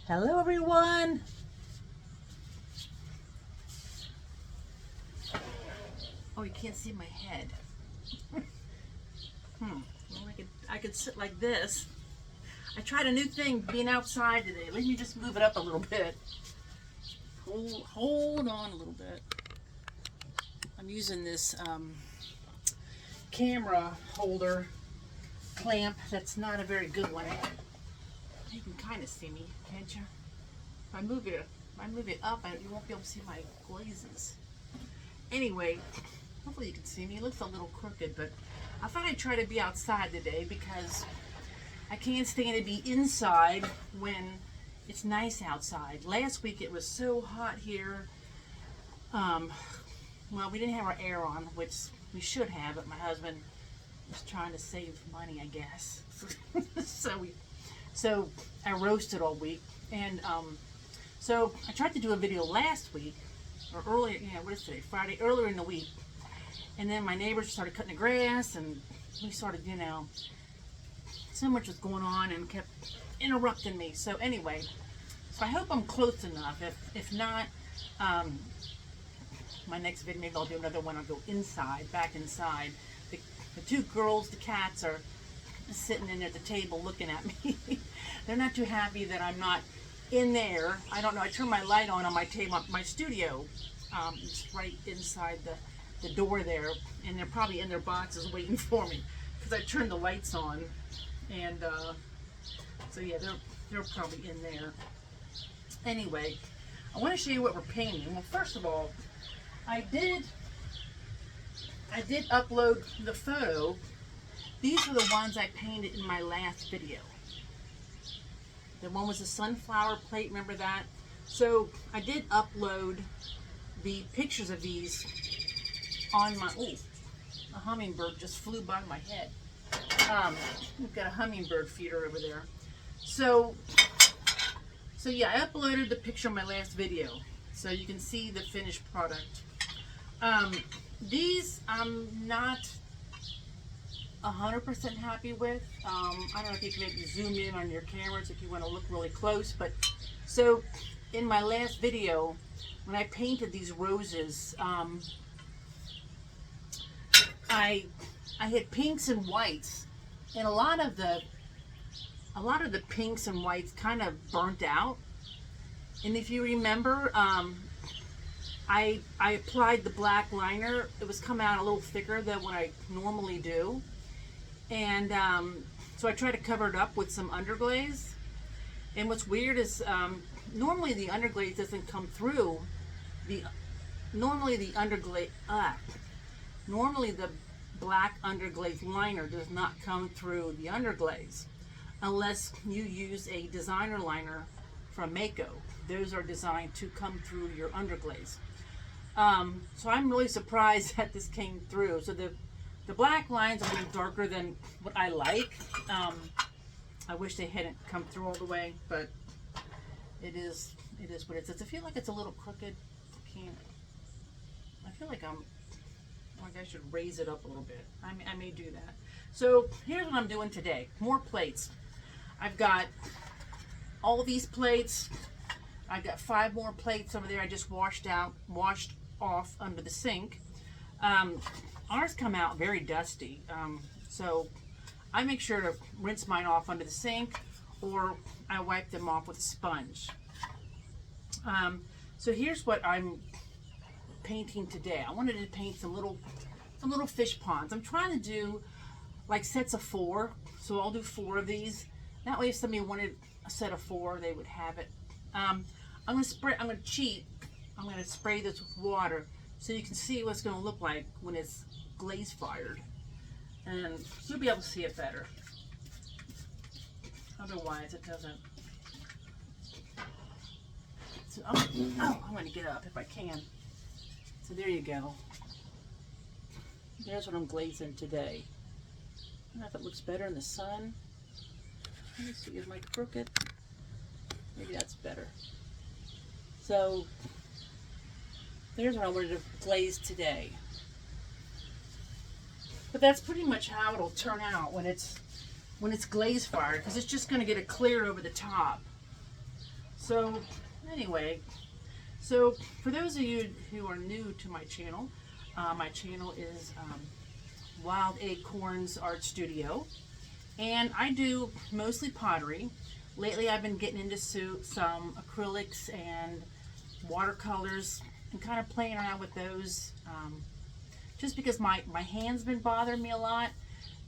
Hello everyone. Oh, you can't see my head. Well, I could sit like this. I tried a new thing being outside today. Let me just move it up a little bit. Hold on a little bit. I'm using this camera holder clamp. That's not a very good one. You can kind of see me, can't you? If I move it up, you won't be able to see my glazes. Anyway, hopefully you can see me. It looks a little crooked, but I thought I'd try to be outside today because I can't stand to be inside when it's nice outside. Last week it was so hot here. Well, we didn't have our air on, which we should have, but my husband was trying to save money, I guess. So I roasted all week, and so I tried to do a video last week, or earlier, what is today, Friday, earlier in the week, and then my neighbors started cutting the grass, and we started, so much was going on and kept interrupting me. So anyway, so I hope I'm close enough. If not, my next video, maybe I'll do another one. I'll go inside, back inside. The two girls, the cats, are sitting in at the table looking at me. They're not too happy that I'm not in there. I don't know. I turned my light on my table, my studio. It's right inside the door there, and they're probably in their boxes waiting for me because I turned the lights on, and so yeah, they're probably in there. Anyway, I want to show you what we're painting. Well, first of all, I did upload the photo. These are the ones I painted in my last video. The one was a sunflower plate, remember that? So I did upload the pictures of these on my, a hummingbird just flew by my head. We've got a hummingbird feeder over there. So yeah, I uploaded the picture in my last video, so you can see the finished product. These I'm not 100% happy with. I don't know if you can maybe zoom in on your cameras if you want to look really close, but so in my last video when I painted these roses, I had pinks and whites, and a lot of the pinks and whites kind of burnt out. And if you remember, I applied the black liner. It was coming out a little thicker than what I normally do. And so I tried to cover it up with some Underglaze. And what's weird is normally the Underglaze doesn't come through. Normally the black Underglaze liner does not come through the Underglaze unless you use a designer liner from Mako. Those are designed to come through your Underglaze. So I'm really surprised that this came through. So the black lines are a little darker than what I like. I wish they hadn't come through all the way, but it is what it is. I feel like it's a little crooked. I feel like I should raise it up a little bit. I may do that. So here's what I'm doing today. More plates. I've got all these plates. I've got 5 more plates over there I just washed off under the sink. Ours come out very dusty, so I make sure to rinse mine off under the sink, or I wipe them off with a sponge. So here's what I'm painting today. I wanted to paint some little fish ponds. I'm trying to do like sets of 4, so I'll do 4 of these. That way, if somebody wanted a set of 4, they would have it. I'm gonna cheat. I'm gonna spray this with water so you can see what it's gonna look like when it's glaze fired, and you'll be able to see it better. Otherwise, it doesn't. So, I'm gonna get up if I can. So there you go. There's what I'm glazing today. I don't know if it looks better in the sun. Let me see, is my crooked? Maybe that's better. So there's what I wanted to glaze today. But that's pretty much how it'll turn out when it's glaze fired, because it's just going to get a clear over the top. So anyway, so for those of you who are new to my channel is Wild Acorns Art Studio, and I do mostly pottery. Lately I've been getting into some acrylics and watercolors and kind of playing around with those, just because my hand's been bothering me a lot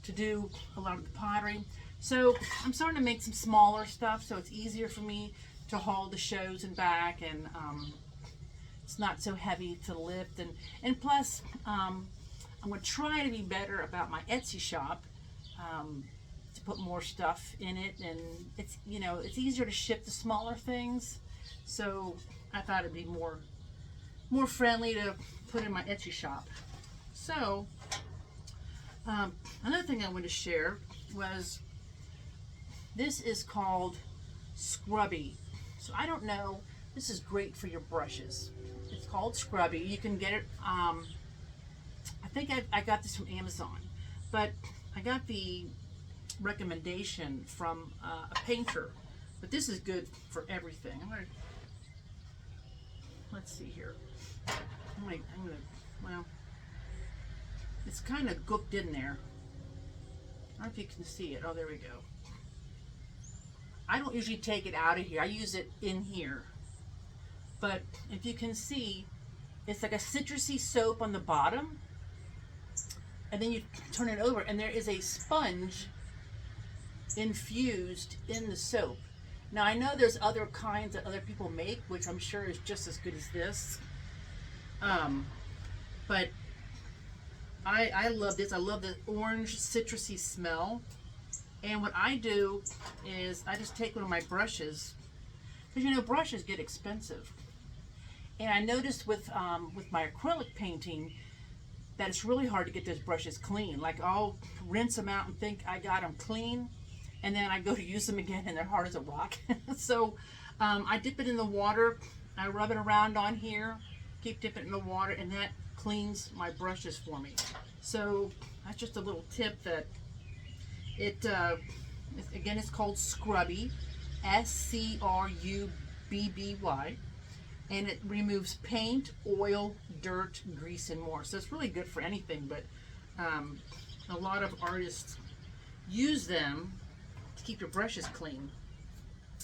to do a lot of the pottery. So I'm starting to make some smaller stuff so it's easier for me to haul the shows and back, and it's not so heavy to lift, and plus I'm going to try to be better about my Etsy shop, to put more stuff in it, and it's, you know, it's easier to ship the smaller things, so I thought it'd be more friendly to put in my Etsy shop. So another thing I wanted to share was, this is called Scrubby. So I don't know, this is great for your brushes. It's called Scrubby. You can get it, I think I got this from Amazon, but I got the recommendation from a painter, but this is good for everything. Let's see here. I'm gonna, well, it's kind of gooked in there. I don't know if you can see it. Oh, there we go. I don't usually take it out of here. I use it in here. But if you can see, it's like a citrusy soap on the bottom, and then you turn it over and there is a sponge infused in the soap. Now I know there's other kinds that other people make, which I'm sure is just as good as this, but I love this. I love the orange citrusy smell. And what I do is I just take one of my brushes, because you know brushes get expensive, and I noticed with my acrylic painting that it's really hard to get those brushes clean. Like, I'll rinse them out and think I got them clean, and then I go to use them again and they're hard as a rock. So I dip it in the water, I rub it around on here, keep dipping it in the water, and that cleans my brushes for me. So that's just a little tip that it, again, it's called Scrubby, S-C-R-U-B-B-Y. And it removes paint, oil, dirt, grease, and more. So it's really good for anything, but a lot of artists use them to keep your brushes clean.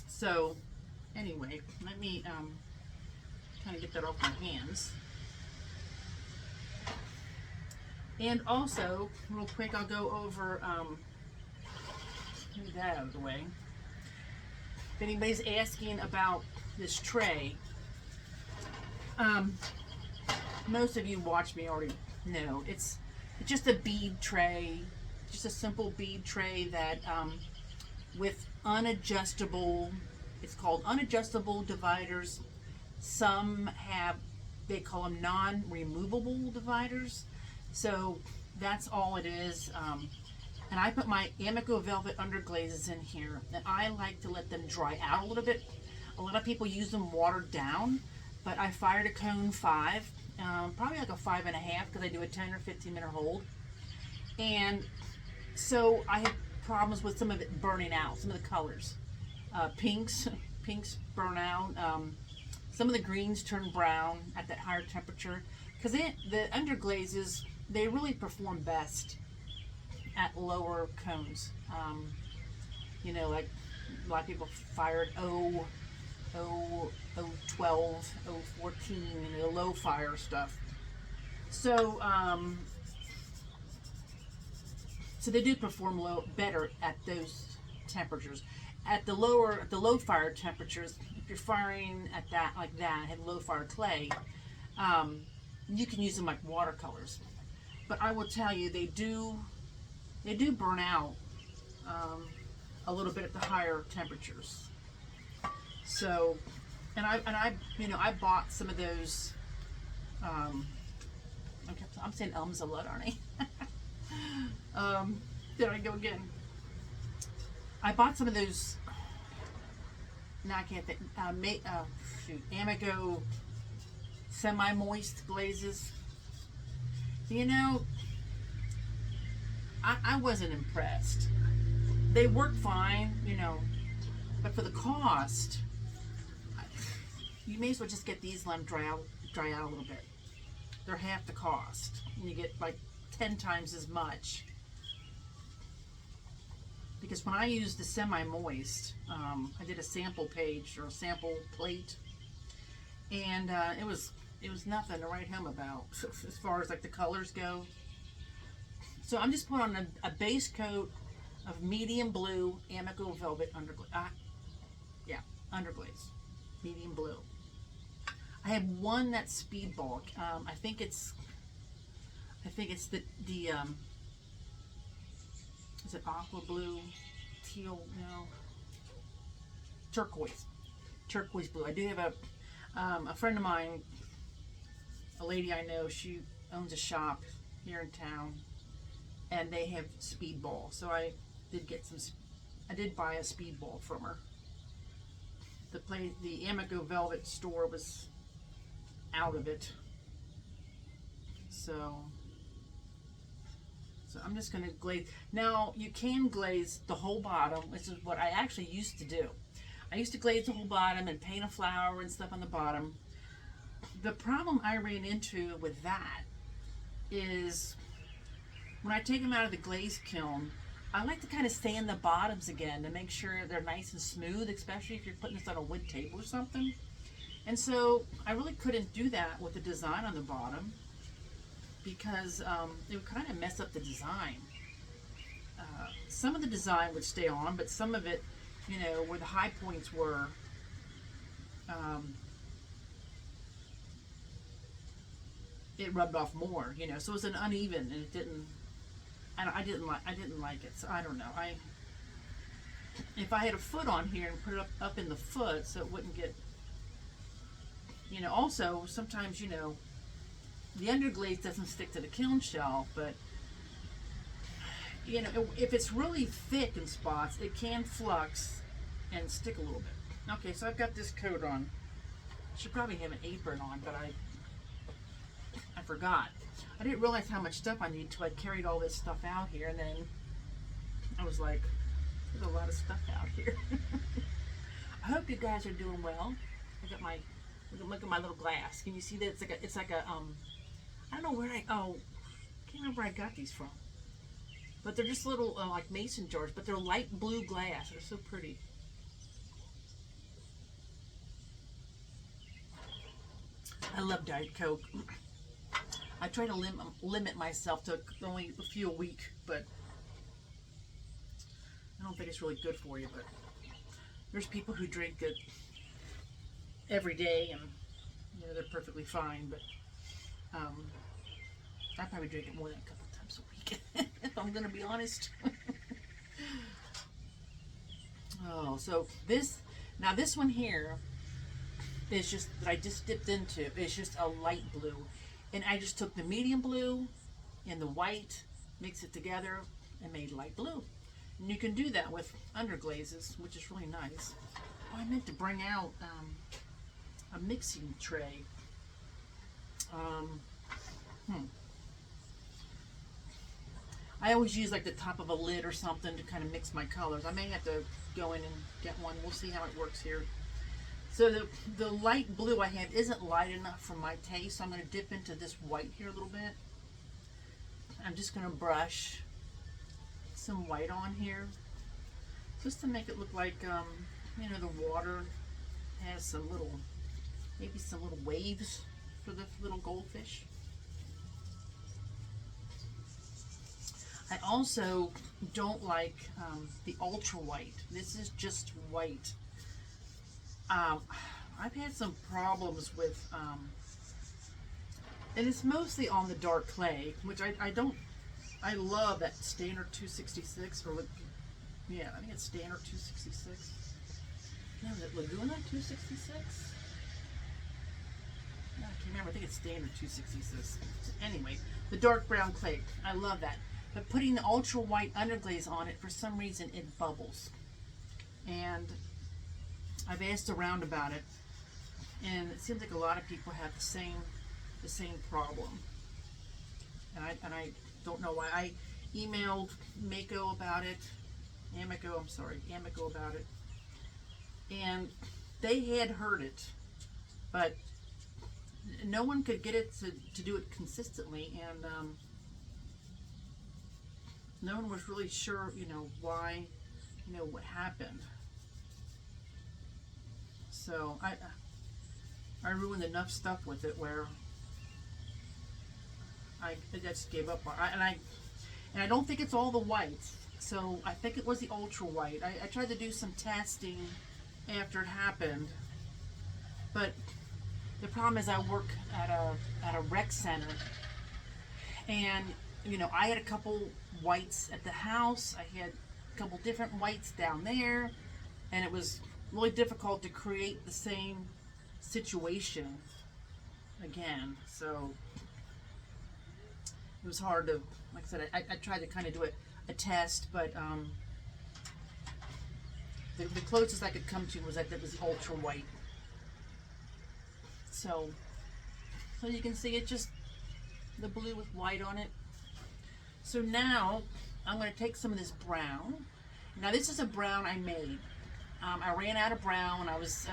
So anyway, let me kind of get that off my hands. And also, real quick, I'll go over, move that out of the way. If anybody's asking about this tray, most of you watch me already know it's just a bead tray, just a simple bead tray that with unadjustable, it's called unadjustable dividers. Some have, they call them non-removable dividers. So that's all it is. And I put my Amico Velvet Underglazes in here, and I like to let them dry out a little bit. A lot of people use them watered down, but I fired a cone 5, probably like a 5.5, because I do a 10 or 15 minute hold. And so I have problems with some of it burning out, some of the colors. Pinks burn out. Some of the greens turn brown at that higher temperature, because the underglazes, they really perform best at lower cones. You know, like a lot of people fired 012, 014, you know, low fire stuff. So so they do perform better at those temperatures. At the low fire temperatures, if you're firing at that, like that, have low fire clay, you can use them like watercolors. But I will tell you, they do burn out a little bit at the higher temperatures. So, and I you know, I bought some of those. I'm saying ums a lot, aren't I? There I go again. I bought some of those. Now I can't think. Amico semi-moist glazes. You know, I wasn't impressed. They work fine, you know, but for the cost, you may as well just get these and let them dry out a little bit. They're half the cost. And you get like 10 times as much. Because when I used the semi-moist, I did a sample page or a sample plate, and it was nothing to write home about as far as like the colors go. So I'm just putting on a base coat of medium blue Amico Velvet Underglaze. Underglaze, medium blue. I have one that's Speedball. I think it's the is it aqua blue, teal, no, turquoise blue. I do have a friend of mine, a lady I know. She owns a shop here in town, and they have Speedball. So I did buy a Speedball from her. The Amico Velvet store was out of it, so I'm just going to glaze. Now, you can glaze the whole bottom, which is what I actually used to do. I used to glaze the whole bottom and paint a flower and stuff on the bottom. The problem I ran into with that is when I take them out of the glaze kiln, I like to kind of sand the bottoms again to make sure they're nice and smooth, especially if you're putting this on a wood table or something. And so I really couldn't do that with the design on the bottom, because it would kind of mess up the design. Some of the design would stay on, but some of it, you know, where the high points were, it rubbed off more, you know. So it was an uneven, and it didn't. I didn't like it. So I don't know. If I had a foot on here and put it up in the foot, so it wouldn't get, you know. Also, sometimes, you know, the underglaze doesn't stick to the kiln shelf, but, you know, if it's really thick in spots, it can flux and stick a little bit. Okay, so I've got this coat on. Should probably have an apron on, but I forgot. I didn't realize how much stuff I need until I carried all this stuff out here, and then I was like, there's a lot of stuff out here. I hope you guys are doing well. Look at my little glass. Can you see that? It's like a I don't know where can't remember where I got these from. But they're just little like mason jars, but they're light blue glass. They're so pretty. I love Diet Coke. I try to limit myself to only a few a week, but I don't think it's really good for you. But there's people who drink it every day, and you know, they're perfectly fine. But I probably drink it more than a couple times a week, if I'm going to be honest. Oh, so this one here is just that I just dipped into. It's just a light blue. And I just took the medium blue and the white, mixed it together, and made light blue. And you can do that with underglazes, which is really nice. Oh, I meant to bring out a mixing tray. I always use like the top of a lid or something to kind of mix my colors. I may have to go in and get one. We'll see how it works here. So the light blue I have isn't light enough for my taste, so I'm going to dip into this white here a little bit. I'm just going to brush some white on here, just to make it look like, you know, the water has some little, maybe some little waves for the little goldfish. I also don't like the ultra white. This is just white. I've had some problems with, and it's mostly on the dark clay, which I love that standard 266, or yeah, I think it's standard 266. No, is it Laguna 266? No, I can't remember. I think it's standard 266. Anyway, the dark brown clay, I love that. But putting the ultra white underglaze on it, for some reason, it bubbles. And I've asked around about it, and it seems like a lot of people have the same problem. And I don't know why. I emailed Amico about it, and they had heard it, but no one could get it to do it consistently, and no one was really sure, why, what happened. So I ruined enough stuff with it where I just gave up on it. And I don't think it's all the whites. So I think it was the ultra white. I tried to do some testing after it happened, but the problem is I work at a rec center, and I had a couple whites at the house. I had a couple different whites down there, and it was really difficult to create the same situation again. So it was hard to, like I said, I tried to kind of do a test, but the closest I could come to was that it was ultra white. So you can see it just the blue with white on it. So now I'm going to take some of this brown. Now this is a brown I made. I ran out of brown when I was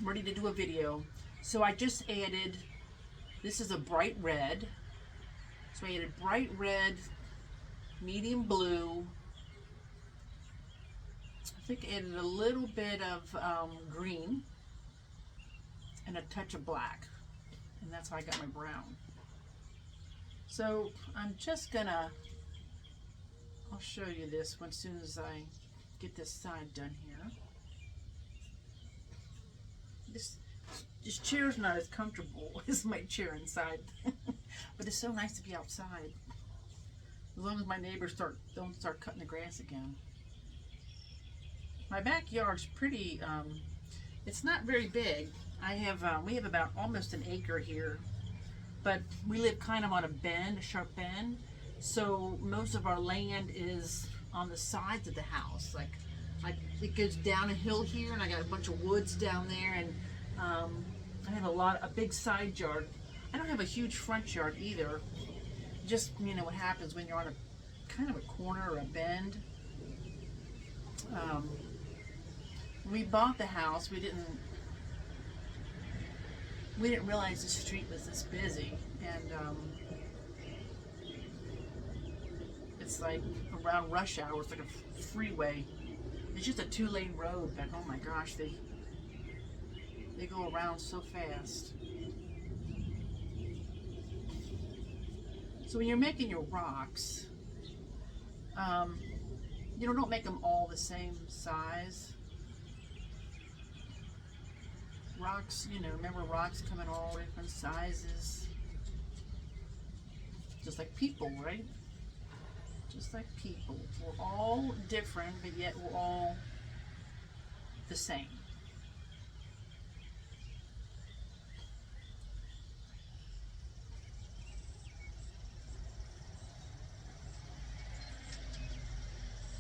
ready to do a video. So I just added, this is a bright red. So I added bright red, medium blue. I think I added a little bit of green and a touch of black. And that's how I got my brown. So I'm just gonna, I'll show you this one as soon as I get this side done here. This chair's not as comfortable as my chair inside, but it's so nice to be outside. As long as my neighbors don't start cutting the grass again. My backyard's pretty. It's not very big. We have about almost an acre here, but we live kind of on a sharp bend. So most of our land is on the sides of the house. Like it goes down a hill here, and I got a bunch of woods down there, and I have a big side yard. I don't have a huge front yard either. Just, what happens when you're on a kind of a corner or a bend. When we bought the house, we didn't realize the street was this busy, and it's like around rush hour. It's like a freeway. It's just a 2-lane road, but oh my gosh, they go around so fast. So when you're making your rocks, don't make them all the same size. Rocks, remember rocks come in all different sizes. Just like people, right? Just like people. We're all different, but yet we're all the same.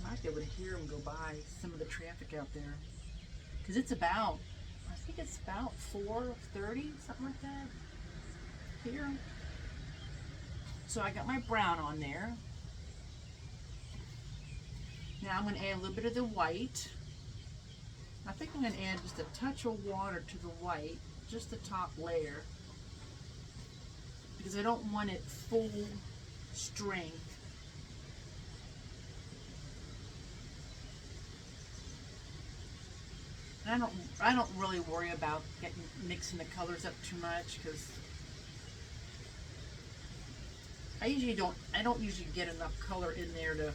Might be able to hear them go by, some of the traffic out there. Because it's about, I think it's about 4:30, something like that, here. So I got my brown on there. Now I'm going to add a little bit of the white. I think I'm going to add just a touch of water to the white, just the top layer, because I don't want it full strength. And I don't really worry about mixing the colors up too much, because I don't usually get enough color in there to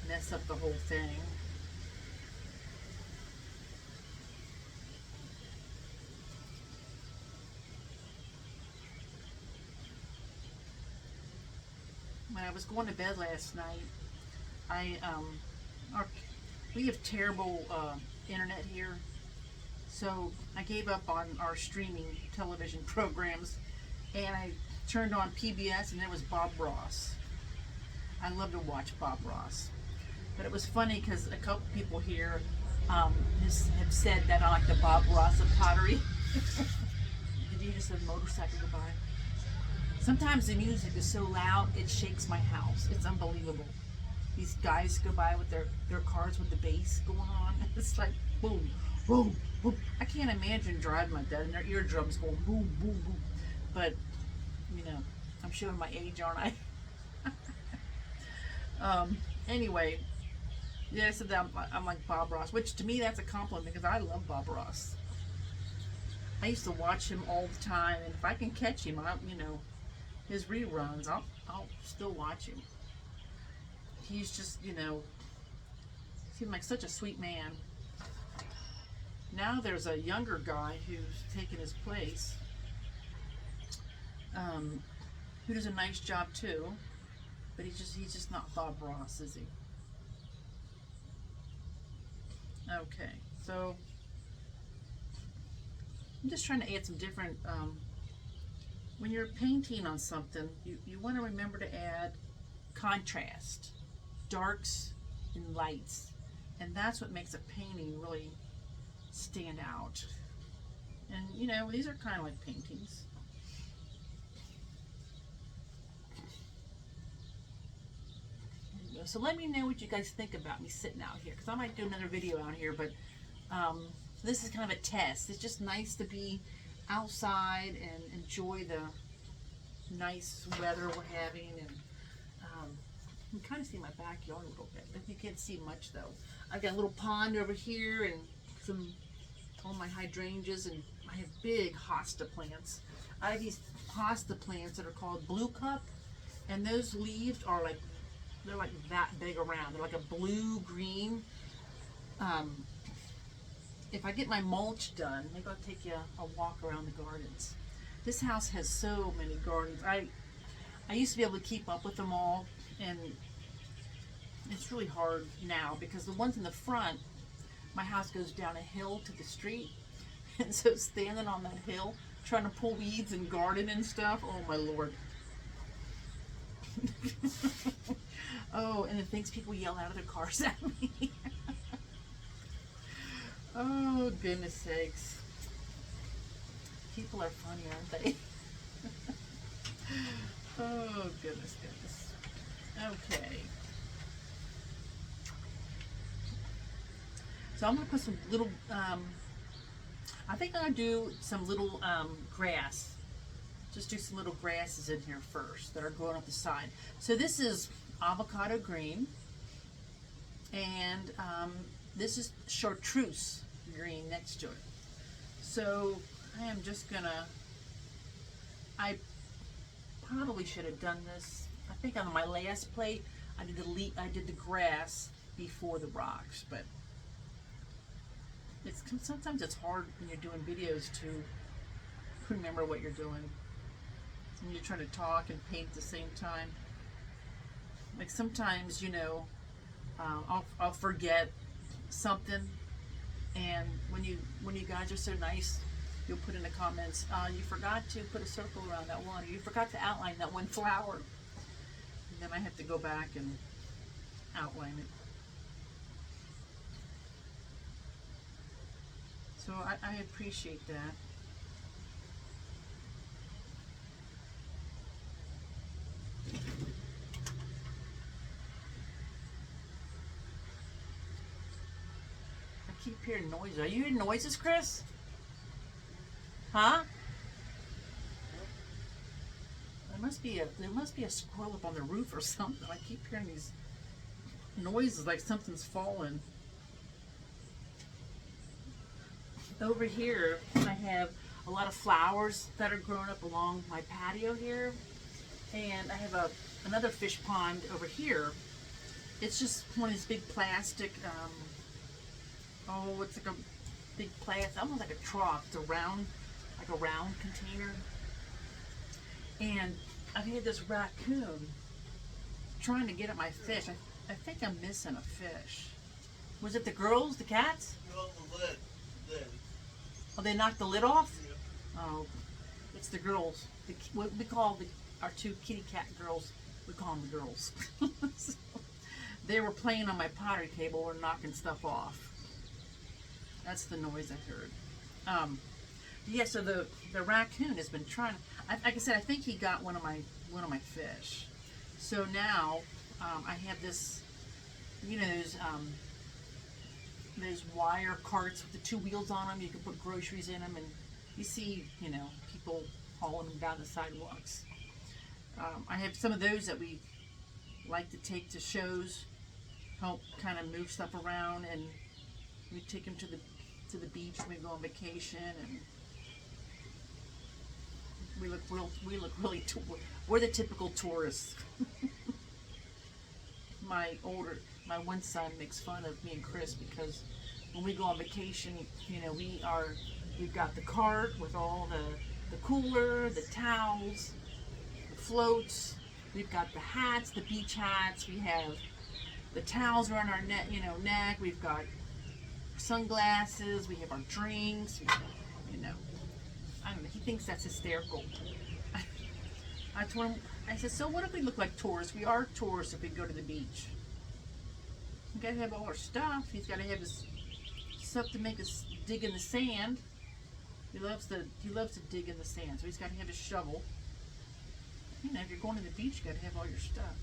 mess up the whole thing. When I was going to bed last night, we have terrible internet here, so I gave up on our streaming television programs, and I turned on PBS, and there was Bob Ross. I love to watch Bob Ross, but it was funny because a couple people here have said that I like the Bob Ross of Pottery. Did you just have a motorcycle go by? Sometimes the music is so loud it shakes my house. It's unbelievable. These guys go by with their cars with the bass going on. It's like boom, boom, boom. I can't imagine driving like that and their eardrums going boom, boom, boom. But, you know, I'm showing my age, aren't I? Anyway, yeah, I said that I'm like Bob Ross, which to me that's a compliment because I love Bob Ross. I used to watch him all the time, and if I can catch him, his reruns, I'll still watch him. He's just, seemed like such a sweet man. Now there's a younger guy who's taken his place, um, who does a nice job too, but he's just not Bob Ross, is he? Okay, so I'm just trying to add some different. When you're painting on something, you want to remember to add contrast, darks and lights, and that's what makes a painting really stand out. And these are kind of like paintings. So let me know what you guys think about me sitting out here, because I might do another video out here, but um, this is kind of a test. It's just nice to be outside and enjoy the nice weather we're having, and you can kind of see my backyard a little bit, but you can't see much though. I've got a little pond over here and all my hydrangeas, and I have big hosta plants. I have these hosta plants that are called blue cup, and those leaves are like, they're like that big around. They're like a blue green. Um, if I get my mulch done, maybe I'll take you a walk around the gardens. This house has so many gardens. I used to be able to keep up with them all, and it's really hard now because the ones in the front, my house goes down a hill to the street, and so standing on that hill trying to pull weeds and garden and stuff, oh my lord. Oh, and the things people yell out of their cars at me. Oh, goodness sakes. People are funny, aren't they? Oh, goodness. Okay. So I'm going to put some little, I think I'm going to do some little grass. Just do some little grasses in here first that are growing up the side. So this is avocado green, and this is chartreuse green next to it. So I am just gonna, I probably should have done this. I think on my last plate I did the grass before the rocks, but sometimes it's hard when you're doing videos to remember what you're doing. When you're trying to talk and paint at the same time. Like sometimes, I'll forget something, and when you guys are so nice, you'll put in the comments, you forgot to put a circle around that one, or you forgot to outline that one flower. And then I have to go back and outline it. So I appreciate that. I keep hearing noises. Are you hearing noises, Chris? Huh? There must be a squirrel up on the roof or something. I keep hearing these noises like something's falling. Over here, I have a lot of flowers that are growing up along my patio here, and I have another fish pond over here. It's just one of these big plastic. It's like a big plastic, almost like a trough. It's like a round container. And I've had this raccoon trying to get at my fish. I think I'm missing a fish. Was it the girls, the cats? No, the lid. Oh, they knocked the lid off? Yeah. Oh, it's the girls. What we call our two kitty cat girls, we call them the girls. So, they were playing on my pottery table or knocking stuff off. That's the noise I heard. Yeah, so the raccoon has been trying. Like I said, I think he got one of my fish. So now I have this, those those wire carts with the two wheels on them. You can put groceries in them, and you see, people hauling them down the sidewalks. I have some of those that we like to take to shows, help kind of move stuff around, and we take them to the beach when we go on vacation, and we look really we're the typical tourists. My one son makes fun of me and Chris because when we go on vacation, we've got the cart with all the cooler, the towels, the floats. We've got the hats, the beach hats. We have the towels around our neck. We've got sunglasses. We have our drinks. I don't know. He thinks that's hysterical. I told him. I said, so what if we look like tourists? We are tourists if we go to the beach. We gotta have all our stuff. He's gotta have his stuff to make us dig in the sand. He loves to dig in the sand, so he's gotta have his shovel. If you're going to the beach, you gotta have all your stuff.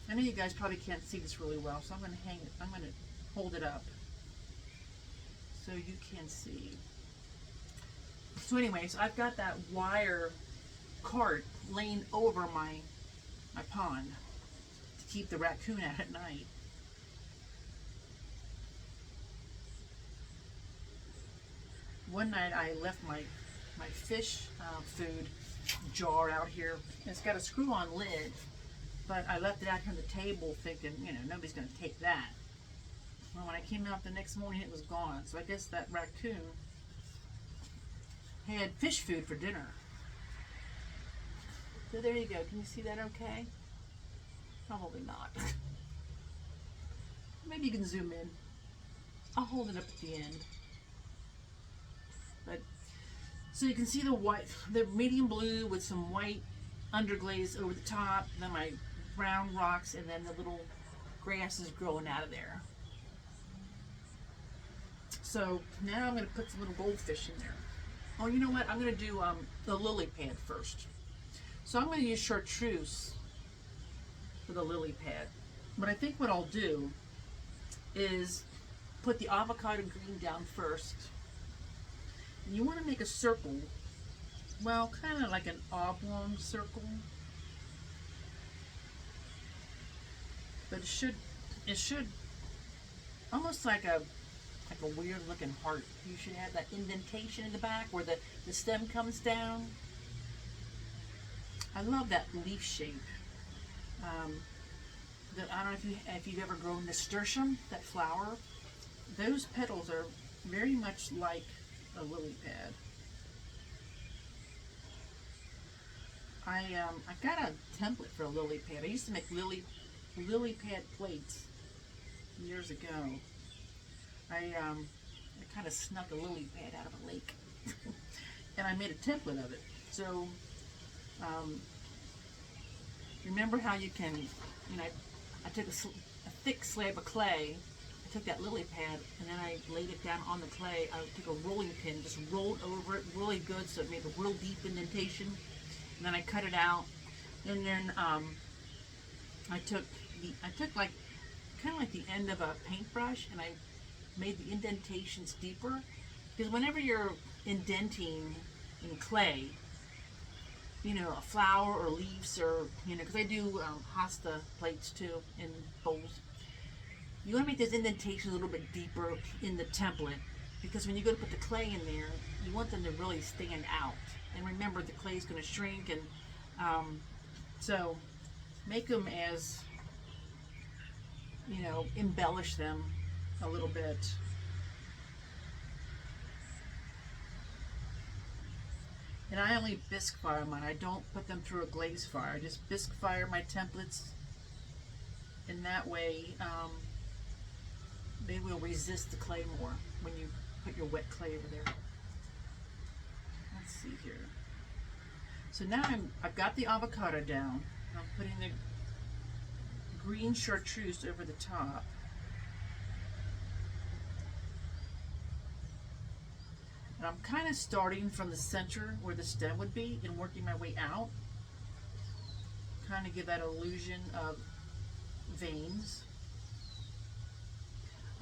I know you guys probably can't see this really well, so I'm gonna hold it up so you can see. So anyways, I've got that wire cart laying over my pond to keep the raccoon out at night. One night I left my fish food jar out here. It's got a screw-on lid, but I left it out here on the table thinking, nobody's going to take that. Well, when I came out the next morning, it was gone. So I guess that raccoon had fish food for dinner. So there you go. Can you see that okay? Probably not. Maybe you can zoom in. I'll hold it up at the end. But so you can see the medium blue with some white underglaze over the top, then my brown rocks, and then the little grass is growing out of there. So now I'm going to put some little goldfish in there. Oh, you know what? I'm going to do the lily pad first. So I'm going to use chartreuse for the lily pad. But I think what I'll do is put the avocado green down first. And you want to make a circle, well, kind of like an oblong circle. But it should almost like a weird looking heart. You should have that indentation in the back where the stem comes down. I love that leaf shape. I don't know if you've ever grown nasturtium, that flower. Those petals are very much like a lily pad. I've got a template for a lily pad. I used to make lily pad plates years ago. I kind of snuck a lily pad out of a lake, and I made a template of it. So remember how you can, I took a thick slab of clay. I took that lily pad and then I laid it down on the clay. I took a rolling pin, just rolled over it really good so it made a real deep indentation. And then I cut it out. And then I took like kind of like the end of a paintbrush, and I made the indentations deeper, because whenever you're indenting in clay, a flower or leaves, or because I do hosta plates too in bowls, you want to make those indentations a little bit deeper in the template, because when you go to put the clay in there, you want them to really stand out. And remember, the clay is going to shrink, and so make them as embellish them a little bit. And I only bisque fire mine. I don't put them through a glaze fire. I just bisque fire my templates, and that way they will resist the clay more when you put your wet clay over there. Let's see here. So now I've got the avocado down. I'm putting the green chartreuse over the top. And I'm kind of starting from the center where the stem would be and working my way out. Kind of give that illusion of veins.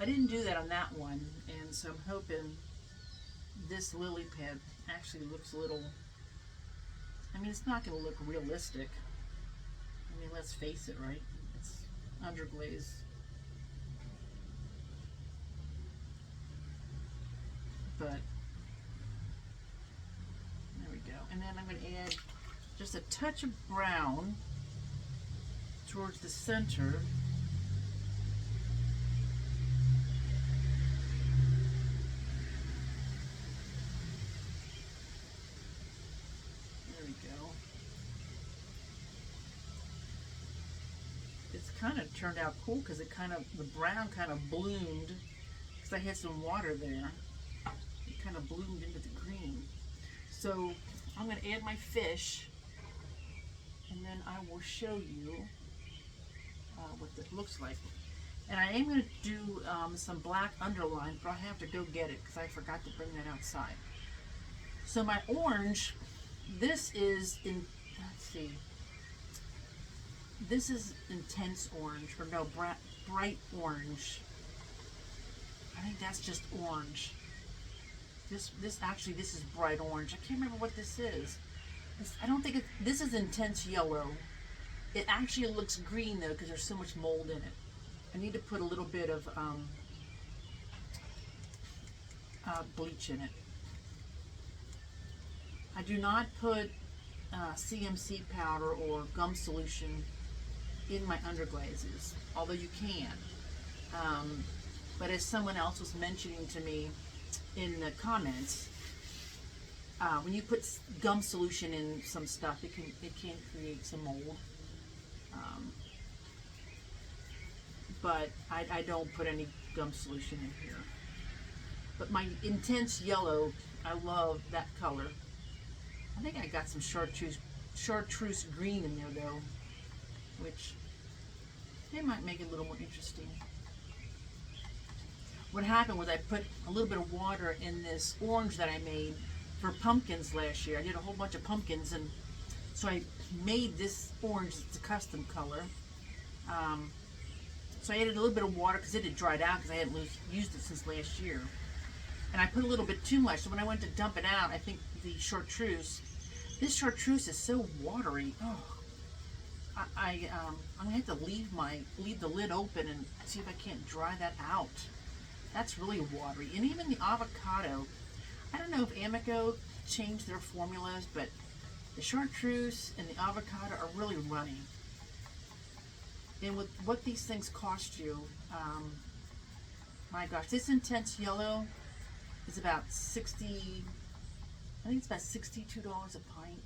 I didn't do that on that one, and so I'm hoping this lily pad actually looks a little, I mean, it's not going to look realistic. I mean, let's face it, right? It's Underglaze. But there we go. And then I'm going to add just a touch of brown towards the center. There we go. It's kind of turned out cool because it kind of, the brown kind of bloomed because I had some water there. It kind of bloomed into the green. So I'm going to add my fish, and then I will show you what it looks like. And I am going to do some black underline, but I have to go get it because I forgot to bring that outside. So my orange, this is in, let's see, this is intense orange, or no, bright orange. I think that's just orange. This is bright orange. I can't remember what this is. I don't think this is intense yellow. It actually looks green though because there's so much mold in it. I need to put a little bit of bleach in it. I do not put CMC powder or gum solution in my underglazes, although you can. But as someone else was mentioning to me in the comments, when you put gum solution in some stuff, it can create some mold. But I don't put any gum solution in here. But my intense yellow, I love that color. I think I got some chartreuse green in there though, which they might make it a little more interesting. What happened was I put a little bit of water in this orange that I made for pumpkins last year. I did a whole bunch of pumpkins, and so I made this orange. It's a custom color. So I added a little bit of water because it had dried out because I hadn't used it since last year. And I put a little bit too much, so when I went to dump it out, I think the chartreuse, this chartreuse is so watery. Oh, I'm gonna have to leave the lid open and see if I can't dry that out. That's really watery. And even the avocado, I don't know if Amico changed their formulas, but the chartreuse and the avocado are really runny. And with what these things cost you, my gosh, this intense yellow is about $62 a pint,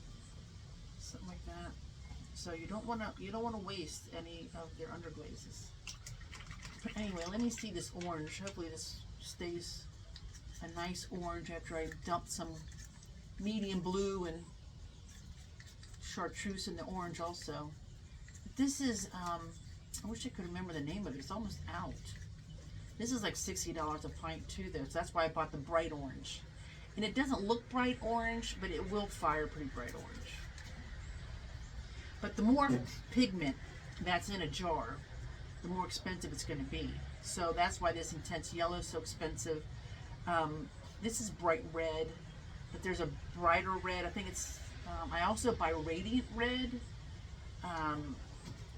something like that. So you don't want to waste any of their underglazes. But anyway, let me see this orange. Hopefully this stays a nice orange after I dump some medium blue and chartreuse in the orange also. This is, I wish I could remember the name of it. It's almost out. This is like $60 a pint too though, so that's why I bought the bright orange. And it doesn't look bright orange, but it will fire pretty bright orange. But the more pigment that's in a jar, the more expensive it's going to be. So that's why this intense yellow is so expensive. This is bright red, but there's a brighter red. I think it's, I also buy radiant red.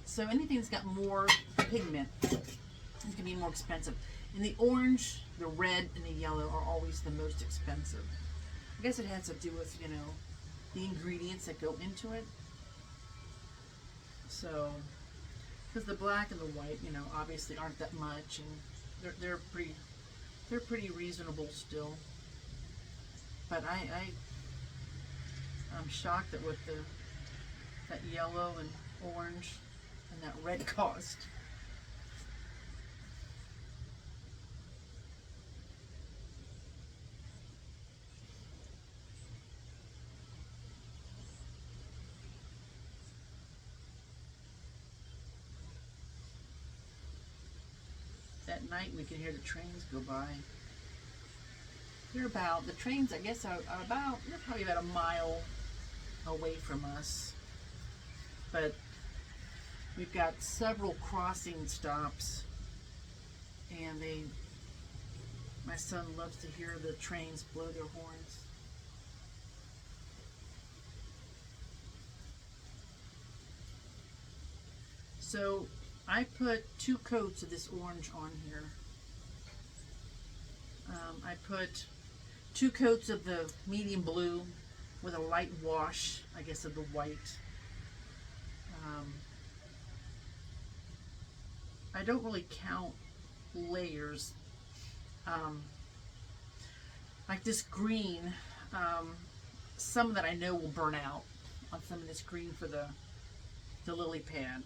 So anything that's got more pigment is going to be more expensive. And the orange, the red, and the yellow are always the most expensive. I guess it has to do with, you know, the ingredients that go into it. So, because the black and the white, you know, obviously aren't that much, and they're pretty reasonable still. But I'm shocked at what that yellow and orange and that red cost. At night we can hear the trains go by. The trains I guess are they're probably about a mile away from us. But we've got several crossing stops, and My son loves to hear the trains blow their horns. So I put 2 coats of this orange on here. I put 2 coats of the medium blue with a light wash, I guess, of the white. I don't really count layers. Like this green, some that I know will burn out on some of this green for the lily pad,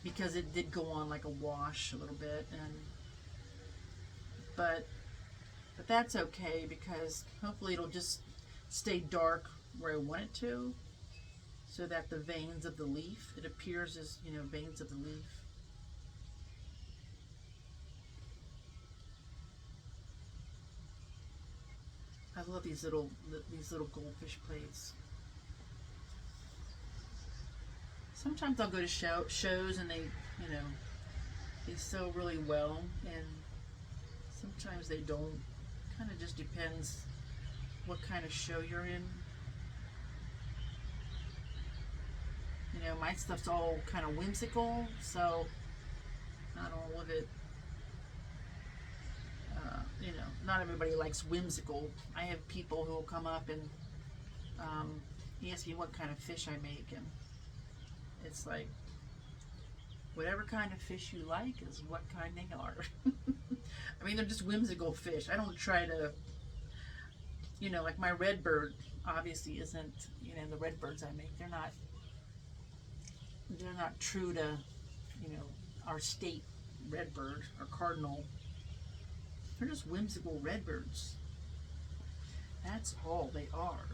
because it did go on like a wash a little bit, and but that's okay, because hopefully it'll just stay dark where I want it to, so that the veins of the leaf, it appears as, you know, veins of the leaf. I love these little goldfish plates. Sometimes I'll go to shows and they, you know, they sell really well, and sometimes they don't. Kind of just depends what kind of show you're in. You know, my stuff's all kind of whimsical, so not all of it. You know, not everybody likes whimsical. I have people who will come up and ask me what kind of fish I make, and it's like, whatever kind of fish you like is what kind they are. I mean, they're just whimsical fish. I don't try to, you know, like my red bird obviously isn't, you know, the red birds I make, they're not true to, you know, our state red bird or cardinal. They're just whimsical red birds. That's all they are.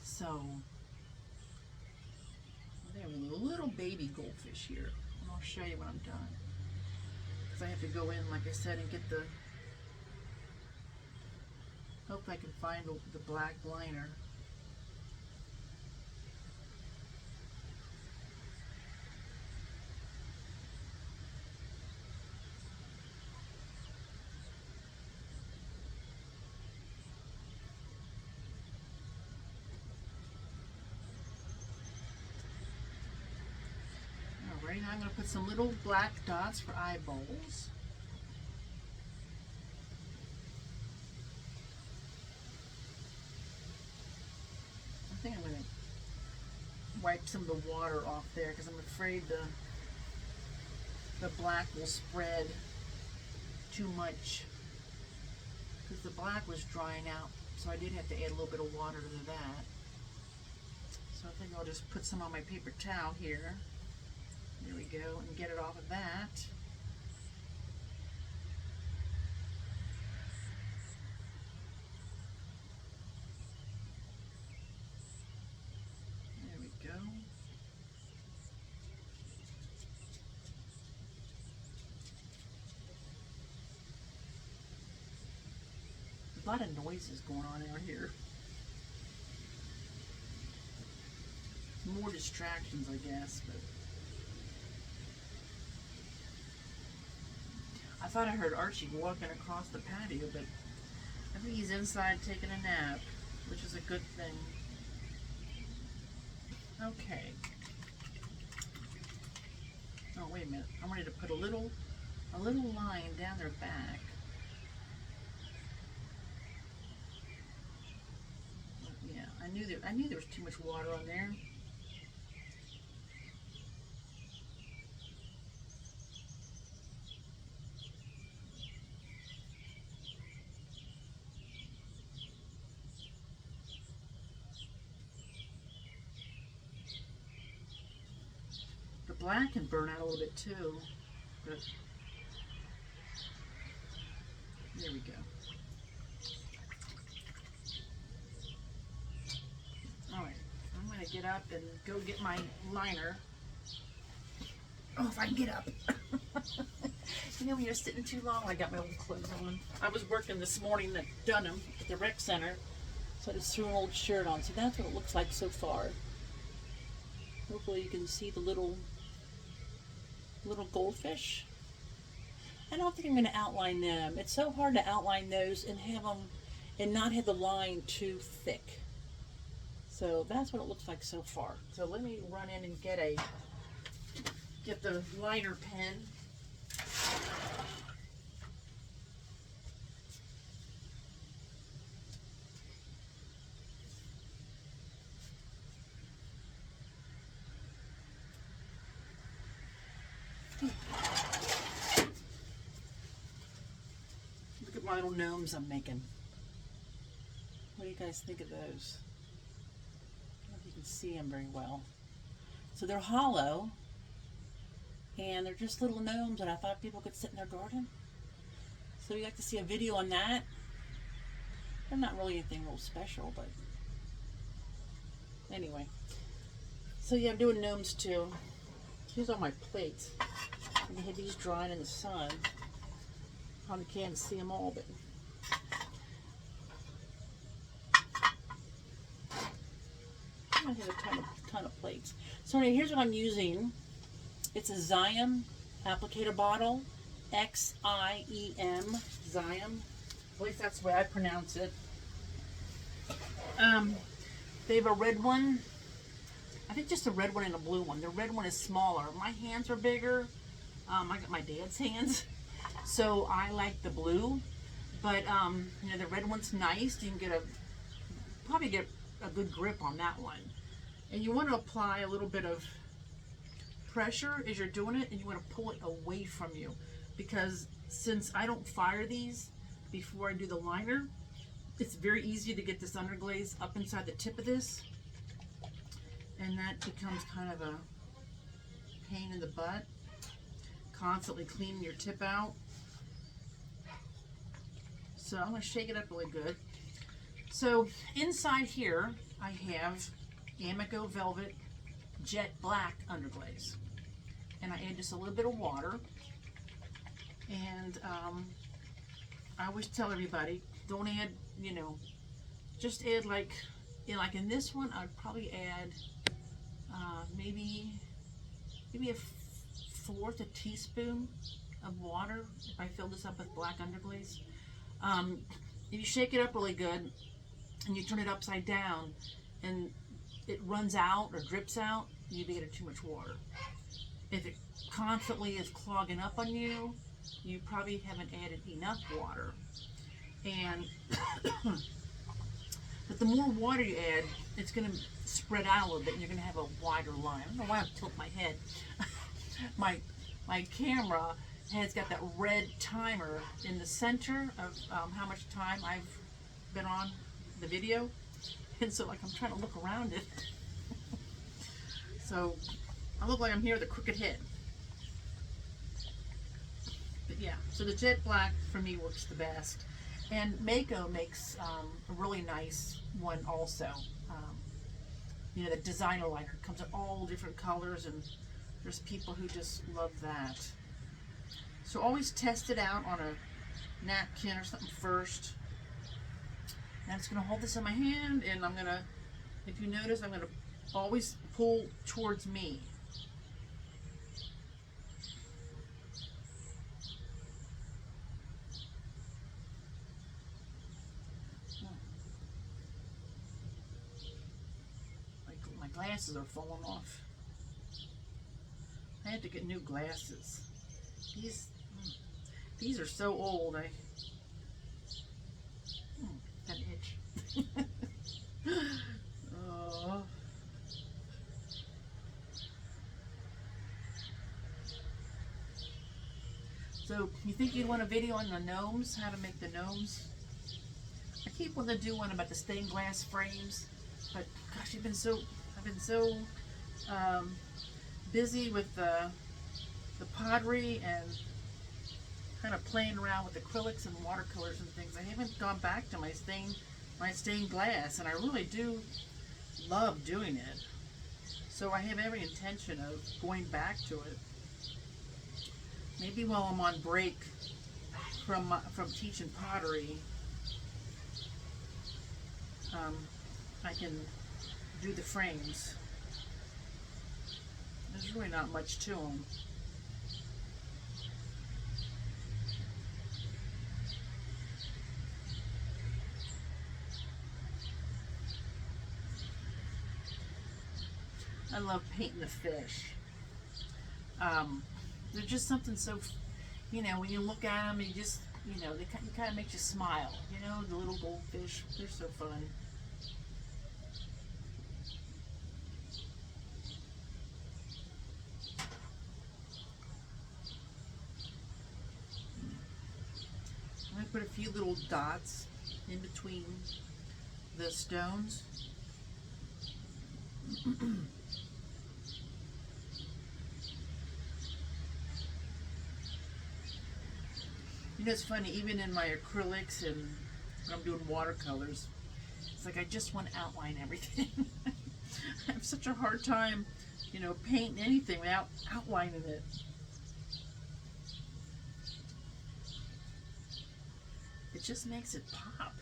So they have a little baby goldfish here, and I'll show you when I'm done, because I have to go in, like I said, and get the, hope I can find the black liner. Alright, now I'm going to put some little black dots for eyeballs. I think I'm going to wipe some of the water off there, because I'm afraid the black will spread too much, because the black was drying out, so I did have to add a little bit of water to that. So I think I'll just put some on my paper towel here. There we go, and get it off of that. There we go. A lot of noises going on out here. More distractions, I guess, but I thought I heard Archie walking across the patio, but I think he's inside taking a nap, which is a good thing. Okay. Oh, wait a minute. I wanted to put a little line down their back. Yeah, I knew there was too much water on there. Black can burn out a little bit too, but there we go. Alright, I'm going to get up and go get my liner. Oh, if I can get up. You know, when you're sitting too long, I got my old clothes on. I was working this morning at Dunham at the rec center, so I just threw an old shirt on. So that's what it looks like so far. Hopefully you can see the little goldfish. I don't think I'm going to outline them. It's so hard to outline those and have them and not have the line too thick. So that's what it looks like so far. So let me run in and get the liner pen. Look at my little gnomes I'm making. What do you guys think of those? I don't know if you can see them very well. So they're hollow, and they're just little gnomes that I thought people could sit in their garden. So you like to see a video on that. They're not really anything real special, but anyway. So yeah, I'm doing gnomes too. Here's all my plates. I'm gonna have these drying in the sun. Probably can't see them all, but I have a ton of plates. So anyway, here's what I'm using. It's a Xiem applicator bottle, Xiem, Xiem. At least that's the way I pronounce it. They have a red one. I think just a red one and a blue one. The red one is smaller. My hands are bigger. I got my dad's hands, so I like the blue. But you know, the red one's nice. You can probably get a good grip on that one. And you want to apply a little bit of pressure as you're doing it, and you want to pull it away from you, because since I don't fire these before I do the liner, it's very easy to get this underglaze up inside the tip of this, and that becomes kind of a pain in the butt, constantly cleaning your tip out. So I'm going to shake it up really good. So inside here I have Amico Velvet Jet Black Underglaze, and I add just a little bit of water. And I always tell everybody, don't add, you know, just add like in this one I'd probably add maybe a fourth a teaspoon of water if I fill this up with black underglaze. If you shake it up really good and you turn it upside down and it runs out or drips out, you've added too much water. If it constantly is clogging up on you, you probably haven't added enough water. And but the more water you add, it's going to spread out a little bit, and you're going to have a wider line. I don't know why I'm tilting my head. my camera has got that red timer in the center of how much time I've been on the video, and so like I'm trying to look around it. So I look like I'm here with a crooked head. But yeah, so the jet black for me works the best. And Mako makes a really nice one also. You know, the designer liner comes in all different colors, and there's people who just love that. So always test it out on a napkin or something first. And I'm just going to hold this in my hand, and I'm going to, if you notice, I'm going to always pull towards me. My glasses are falling off. I had to get new glasses. These are so old. Got an itch. Oh. So you think you'd want a video on the gnomes, how to make the gnomes? I keep wanting to do one about the stained glass frames, but gosh, I've been so busy with the pottery and kind of playing around with acrylics and watercolors and things. I haven't gone back to my stained glass, and I really do love doing it. So I have every intention of going back to it. Maybe while I'm on break from teaching pottery, I can do the frames. There's really not much to them. I love painting the fish. There's just something so, you know, when you look at them, you just, you know, they kind of makes you smile. You know, the little goldfish, they're so fun. I put a few little dots in between the stones. You know, it's funny, even in my acrylics and when I'm doing watercolors, it's like I just want to outline everything. I have such a hard time, you know, painting anything without outlining it. It just makes it pop.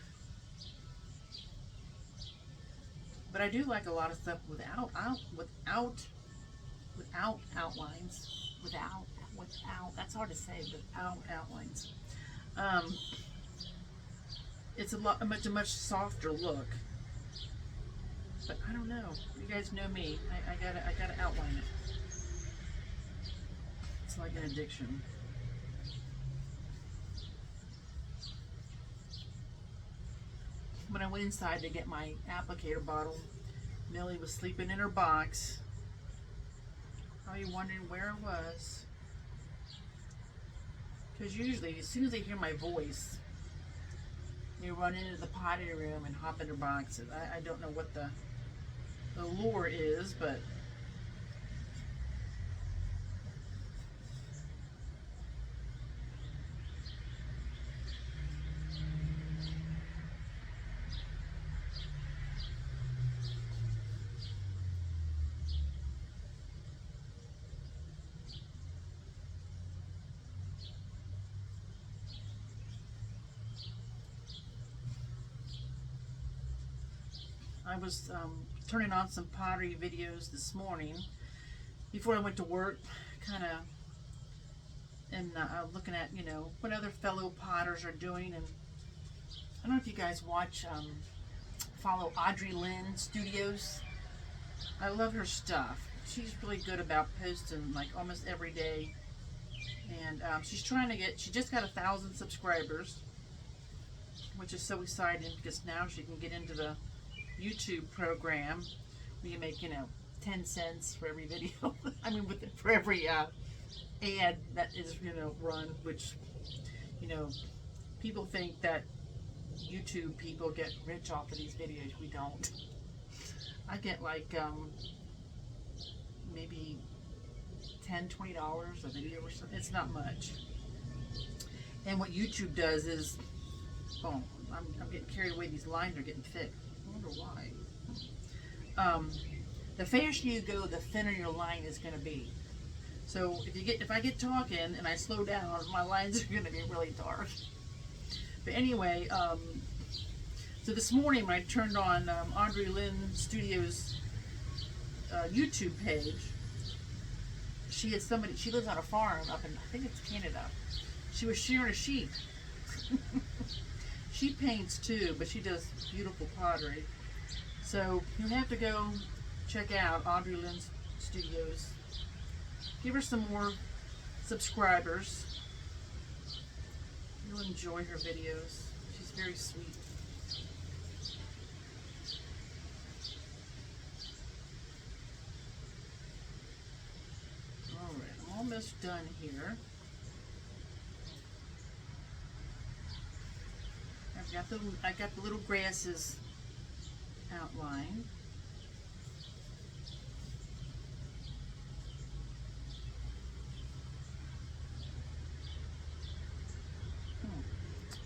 But I do like a lot of stuff without outlines. Without, that's hard to say, without outlines. It's a much softer look. But I don't know. You guys know me. I gotta outline it. It's like an addiction. When I went inside to get my applicator bottle, Millie was sleeping in her box. Probably wondering where I was. Because usually, as soon as they hear my voice, they run into the pottery room and hop in their boxes. I don't know what the lure is, but I was turning on some pottery videos this morning before I went to work, kind of, and looking at, you know, what other fellow potters are doing. And I don't know if you guys follow Audrey Lynn Studios. I love her stuff. She's really good about posting like almost every day. And she's trying to she just got 1,000 subscribers, which is so exciting because now she can get into the YouTube program where you make, you know, 10 cents for every video. I mean, for every ad that is, you know, run, which, you know, people think that YouTube people get rich off of these videos. We don't. I get like maybe $10-20 a video or something. It's not much. And what YouTube does is, oh, I'm getting carried away. These lines are getting thick. I wonder why. The faster you go, the thinner your line is going to be. So if I get talking and I slow down, my lines are going to be really dark. But anyway, so this morning when I turned on Audrey Lynn Studios YouTube page, she had somebody. She lives on a farm up in, I think it's Canada. She was shearing a sheep. She paints too, but she does beautiful pottery. So you have to go check out Audrey Lynn Studios. Give her some more subscribers. You'll enjoy her videos. She's very sweet. Alright, I'm almost done here. I got the little grasses outlined.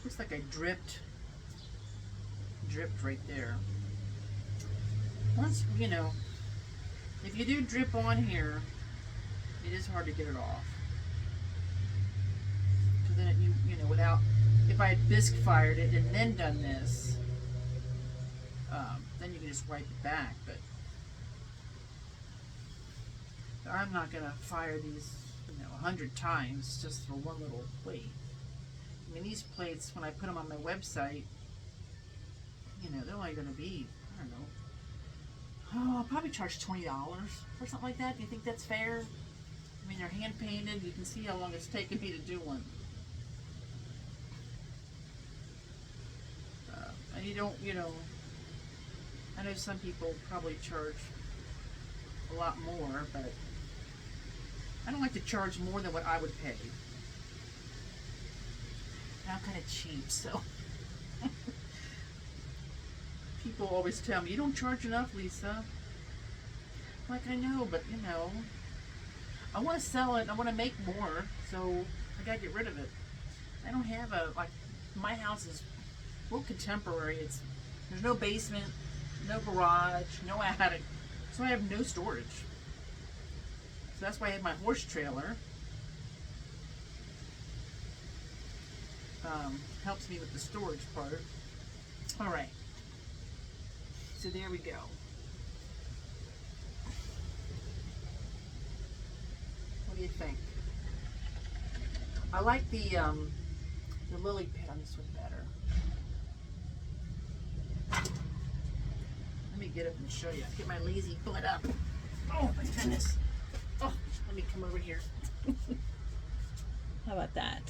Looks like I dripped right there. Once, you know, if you do drip on here, it is hard to get it off. Because then you know, without, if I had bisque fired it and then done this, then you can just wipe it back. But I'm not gonna fire these, you know, 100 times just for one little plate. I mean, these plates, when I put them on my website, you know, they're only gonna be, I don't know, Oh, I'll probably charge $20 or something like that. Do you think that's fair? I mean, they're hand painted. You can see how long it's taken me to do one. And you don't, I know some people probably charge a lot more, but I don't like to charge more than what I would pay. And I'm kind of cheap, so. People always tell me, you don't charge enough, Lisa. Like, I know, but I want to sell it. I want to make more, so I gotta get rid of it. I don't have my house is real contemporary. There's no basement, no garage, no attic, so I have no storage. So that's why I have my horse trailer. Helps me with the storage part. All right. So there we go. What do you think? I like the lily pad on this one better. Let me get up and show you. Get my lazy butt up. Oh my goodness. Oh, let me come over here. How about that?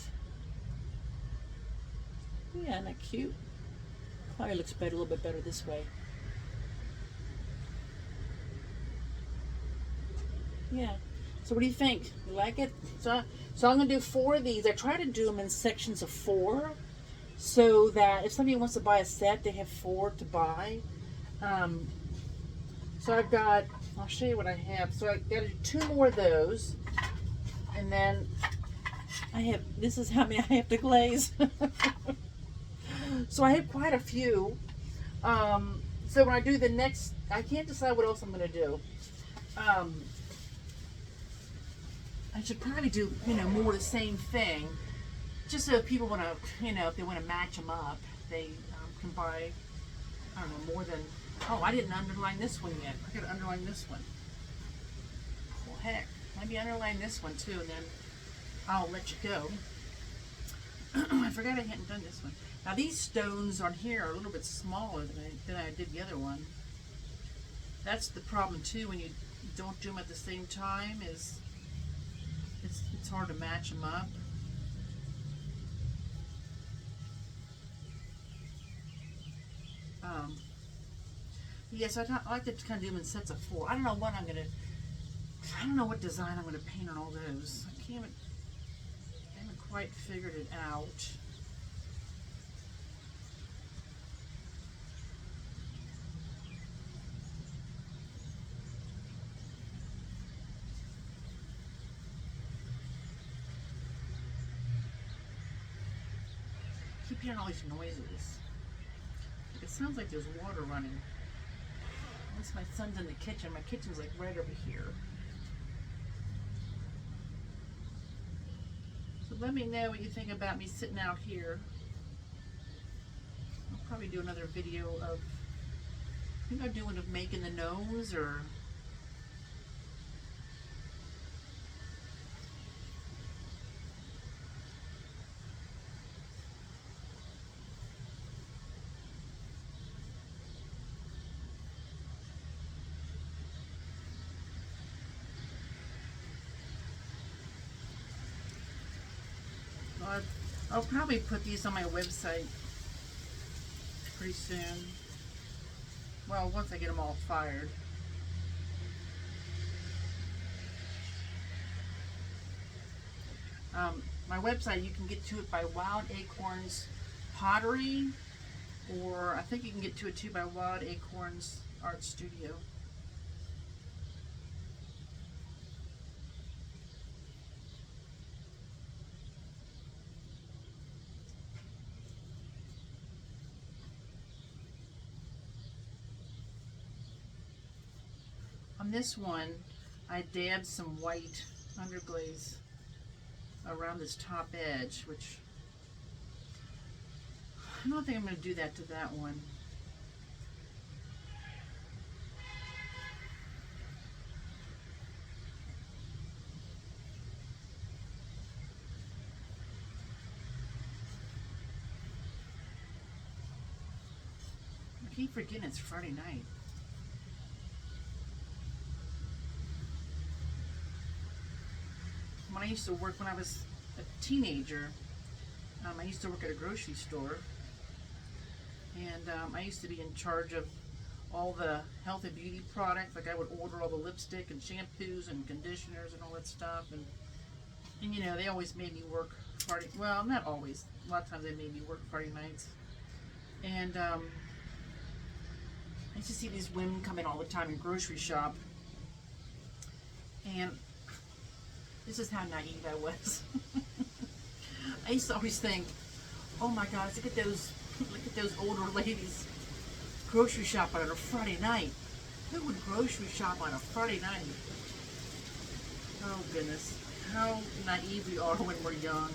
Yeah, isn't that cute? Probably looks better, a little bit better this way. Yeah. So what do you think? You like it? So I'm going to do 4 of these. I try to do them in sections of 4 so that if somebody wants to buy a set, they have 4 to buy. So I'll show you what I have. So I got to do 2 more of those. And then this is how many I have to glaze. So I have quite a few. So when I do the next, I can't decide what else I'm going to do. I should probably do, more of the same thing, just so if people want to, if they want to match them up, they can buy, I don't know, more than, oh, I didn't underline this one yet. I got to underline this one. Well, heck, maybe underline this one too, and then I'll let you go. I forgot I hadn't done this one. Now these stones on here are a little bit smaller than I did the other one. That's the problem too when you don't do them at the same time is it's hard to match them up. Yes, I like to kind of do them in sets of 4. I don't know what design I'm gonna paint on all those. I haven't quite figured it out. I keep hearing all these noises. It sounds like there's water running. Unless my son's in the kitchen. My kitchen's like right over here. So let me know what you think about me sitting out here. I'll probably do another video of, I think I'll do one of making the gnomes or I'll probably put these on my website pretty soon. Well, once I get them all fired. My website, you can get to it by Wild Acorns Pottery, or I think you can get to it too by Wild Acorns Art Studio. On this one, I dabbed some white underglaze around this top edge, which I don't think I'm going to do that to that one. I keep forgetting it's Friday night. used to work when I was a teenager. I used to work at a grocery store, and I used to be in charge of all the health and beauty products. Like I would order all the lipstick and shampoos and conditioners and all that stuff, and you know, they always made me work Friday. Well, not always. A lot of times they made me work Friday nights, and I used to see these women come in all the time and grocery shop, and this is how naive I was. I used to always think, oh my God, look at those older ladies grocery shop on a Friday night. Who would grocery shop on a Friday night? Oh goodness, how naive we are when we're young.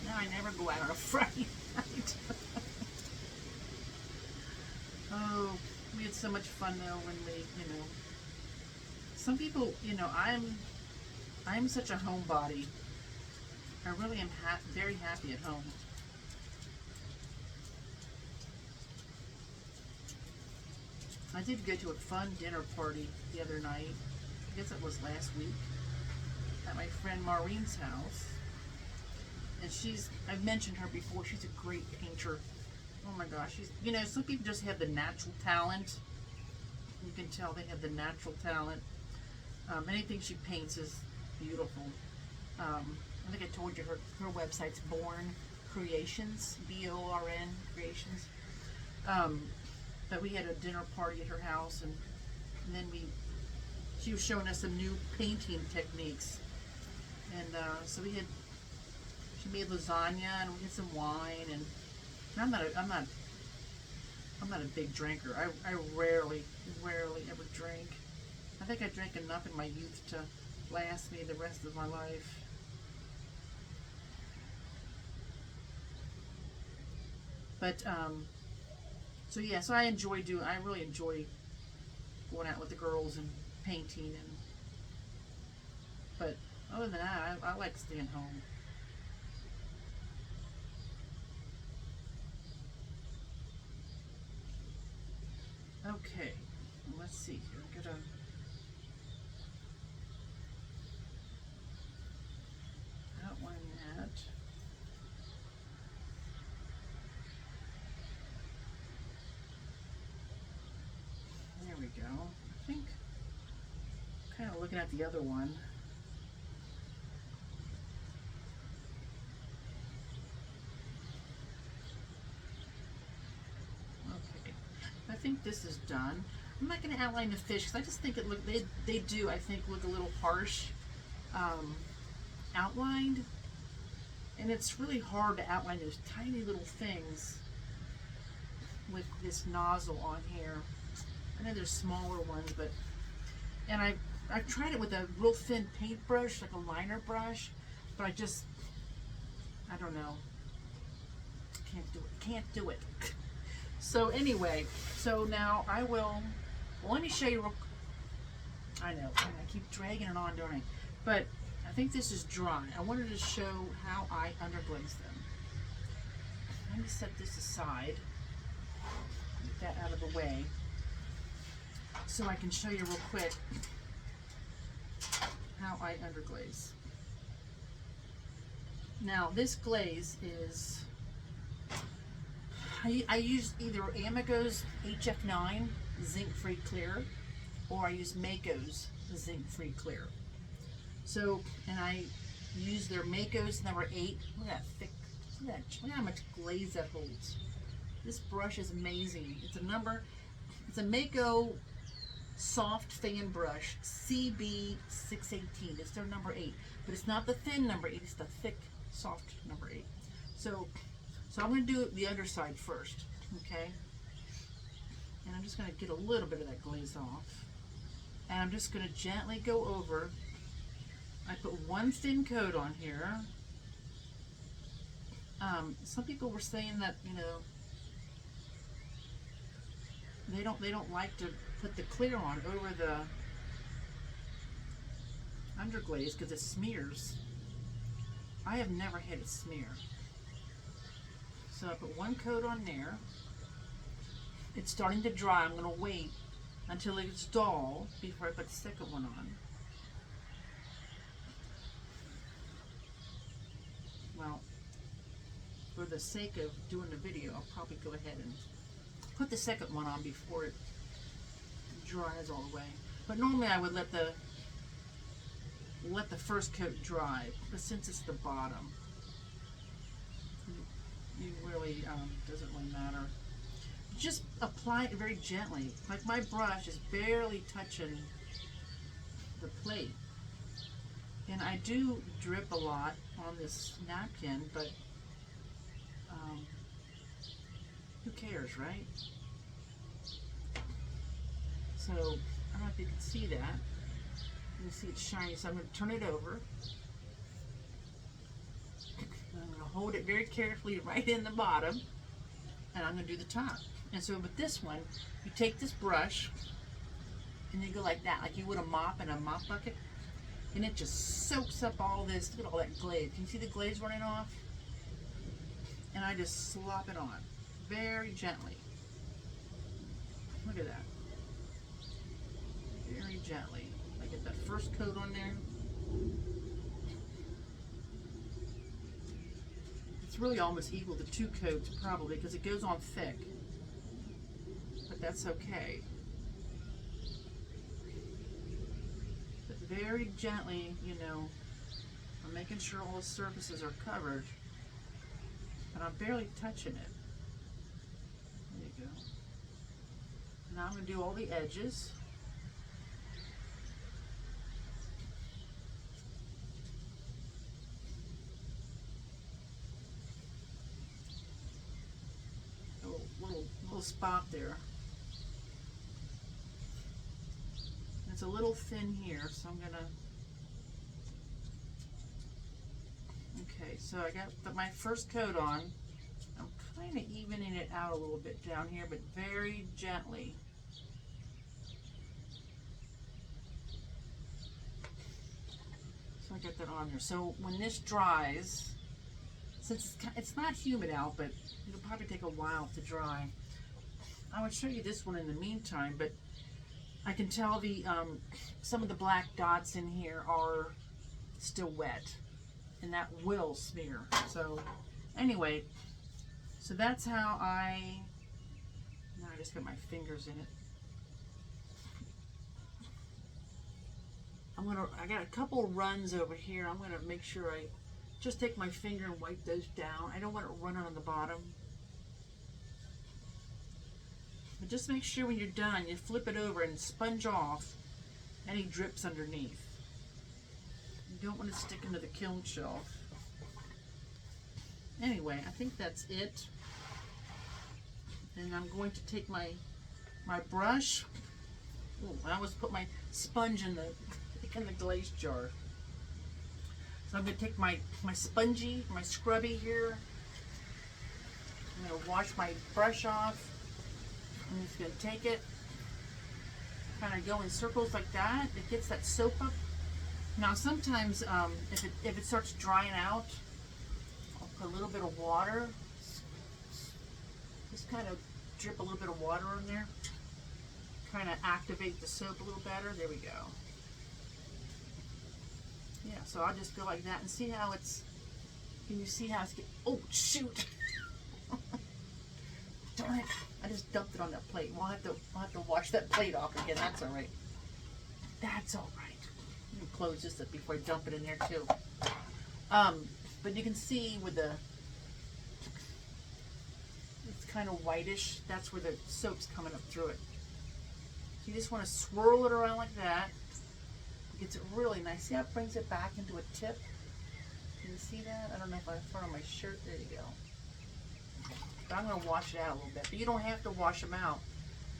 Now I never go out on a Friday night. Oh, we had so much fun though when we, you know. Some people, you know, I'm such a homebody. I really am very happy at home. I did go to a fun dinner party the other night. I guess it was last week at my friend Maureen's house. And I've mentioned her before, she's a great painter. Oh my gosh, you know, some people just have the natural talent. You can tell they have the natural talent. Anything she paints is beautiful. I think I told you her website's Born Creations, B-O-R-N Creations. But we had a dinner party at her house, and then she was showing us some new painting techniques, and so she made lasagna, and we had some wine, and I'm not a big drinker. I rarely ever drink. I think I drank enough in my youth to last me the rest of my life. But so yeah, so I really enjoy going out with the girls and painting, but other than that, I like staying home. Okay, let's see here. I'm gonna outline that. There we go. I think kind of looking at the other one. Okay, I think this is done. I'm not going to outline the fish because I just think they do, I think, look a little harsh outlined, and it's really hard to outline those tiny little things with this nozzle on here. I know there's smaller ones, and I've tried it with a real thin paintbrush, like a liner brush, but I don't know. Can't do it. So anyway, so now well, let me show you I know, I keep dragging it on, don't I? But I think this is dry. I wanted to show how I underglaze them. Let me set this aside, get that out of the way, so I can show you real quick how I underglaze. Now this glaze is, I use either Amigo's HF9 zinc-free clear, or I use Mako's zinc-free clear. So, and I use their Mako's number 8. Look at that thick, look at how much glaze that holds. This brush is amazing. It's a Mako soft fan brush, CB618. It's their number 8, but it's not the thin number 8, it's the thick, soft number 8. So I'm going to do the underside first, okay? And I'm just going to get a little bit of that glaze off. And I'm just going to gently go over. I put one thin coat on here. Some people were saying that, you know, they don't like to put the clear on over the underglaze because it smears. I have never had it smear. So I put one coat on there. It's starting to dry. I'm going to wait until it's dull before I put the second one on. the sake of doing the video, I'll probably go ahead and put the second one on before it dries all the way. But normally I would let the first coat dry, but since it's the bottom, it really doesn't really matter. Just apply it very gently. Like my brush is barely touching the plate. And I do drip a lot on this napkin, but who cares, right? So, I don't know if you can see that. You can see it's shiny, so I'm going to turn it over. I'm going to hold it very carefully right in the bottom, and I'm going to do the top. And so with this one, you take this brush, and you go like that, like you would a mop in a mop bucket, and it just soaks up all this. Look at all that glaze. Can you see the glaze running off? And I just slop it on very gently. Look at that. Very gently. I get that first coat on there. It's really almost equal to 2 coats probably because it goes on thick. But that's okay. But very gently, you know, I'm making sure all the surfaces are covered. And I'm barely touching it. There you go. Now I'm going to do all the edges. Little spot there. It's a little thin here, so I'm gonna. Okay, so I got my first coat on. I'm kind of evening it out a little bit down here, but very gently. So I got that on there. So when this dries, since it's not humid out, but it'll probably take a while to dry. I would show you this one in the meantime, but I can tell the some of the black dots in here are still wet, and that will smear. So anyway, so that's how now I just got my fingers in it. I got a couple runs over here. I'm gonna make sure I just take my finger and wipe those down. I don't want it running on the bottom. But just make sure when you're done, you flip it over and sponge off any drips underneath. You don't want to stick into the kiln shelf. Anyway, I think that's it. And I'm going to take my brush. Oh, I always put my sponge in the glaze jar. So I'm going to take my scrubby here. I'm going to wash my brush off. I'm just going to take it, kind of go in circles like that. It gets that soap up. Now sometimes if it starts drying out, I'll put a little bit of water. Just kind of drip a little bit of water in there. Kind of activate the soap a little better. There we go. Yeah, so I'll just go like that and see how it's, can you see how it's getting, oh shoot. Darn it, I just dumped it on that plate. I'll have to wash that plate off again. That's all right. That's all right. Let me close this up before I dump it in there too. But you can see with it's kind of whitish. That's where the soap's coming up through it. So you just want to swirl it around like that. Gets it really nice. See how it brings it back into a tip? Can you see that? I don't know if I put on my shirt. There you go. But I'm going to wash it out a little bit. But you don't have to wash them out.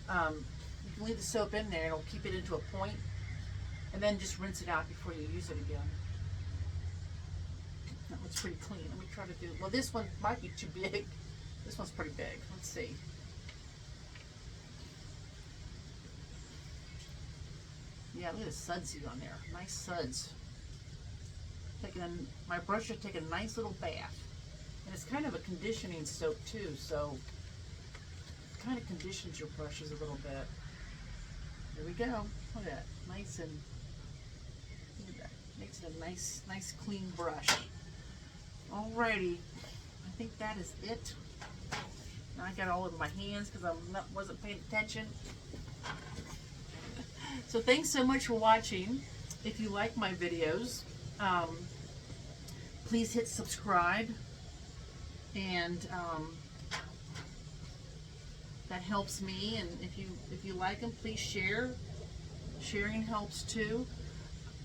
You can leave the soap in there. It'll keep it into a point. And then just rinse it out before you use it again. That looks pretty clean. Let me try to do... Well, this one might be too big. This one's pretty big. Let's see. Yeah, look at the suds on there. Nice suds. My brush should take a nice little bath. And it's kind of a conditioning soap too, so it kind of conditions your brushes a little bit. There we go. Look at that. Nice and, look at that. Makes it a nice clean brush. Alrighty. I think that is it. Now I got it all over my hands because I wasn't paying attention. So thanks so much for watching. If you like my videos, please hit subscribe, and that helps me. And if you like them, please share. Sharing helps too.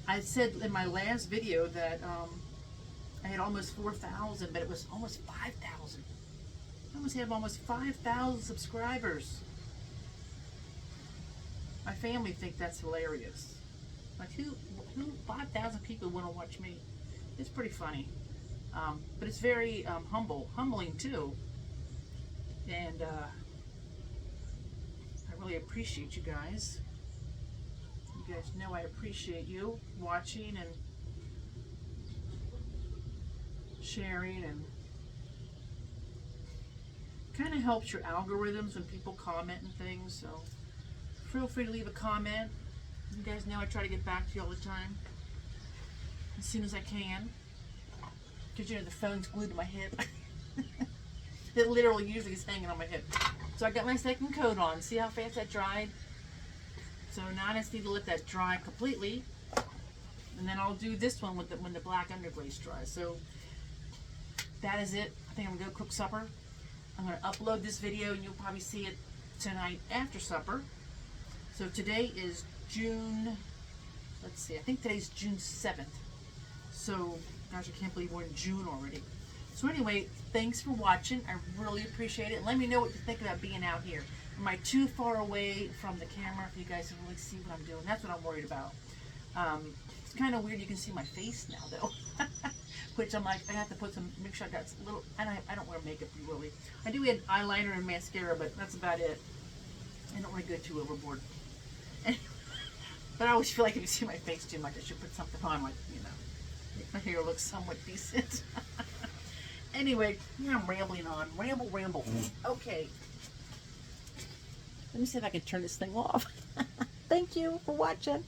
I said in my last video that I had almost 4,000, but it was almost 5,000. I almost have almost 5,000 subscribers. My family think that's hilarious. Like who 5,000 people want to watch me? It's pretty funny, but it's very humbling too. And I really appreciate you guys. You guys know I appreciate you watching and sharing, and kind of helps your algorithms when people comment and things. So feel free to leave a comment. You guys know I try to get back to you all the time as soon as I can, because you know the phone's glued to my hip. It literally usually is hanging on my hip. So I got my second coat on. See how fast that dried? So now I just need to let that dry completely, and then I'll do this one with when the black underglaze dries. So that is it. I think I'm gonna go cook supper. I'm gonna upload this video, and you'll probably see it tonight after supper. So today is June, let's see, I think today's June 7th. So, gosh, I can't believe we're in June already. So anyway, thanks for watching. I really appreciate it. Let me know what you think about being out here. Am I too far away from the camera if you guys can really see what I'm doing? That's what I'm worried about. It's kind of weird you can see my face now, though. Which I'm like, I have to put some, make sure I got a little, I don't wear makeup really. I do add eyeliner and mascara, but that's about it. I don't want to go too overboard. But I always feel like if you see my face too much, I should put something on, like, you know, make my hair look somewhat decent. Anyway, I'm rambling on. Ramble. Okay. Let me see if I can turn this thing off. Thank you for watching.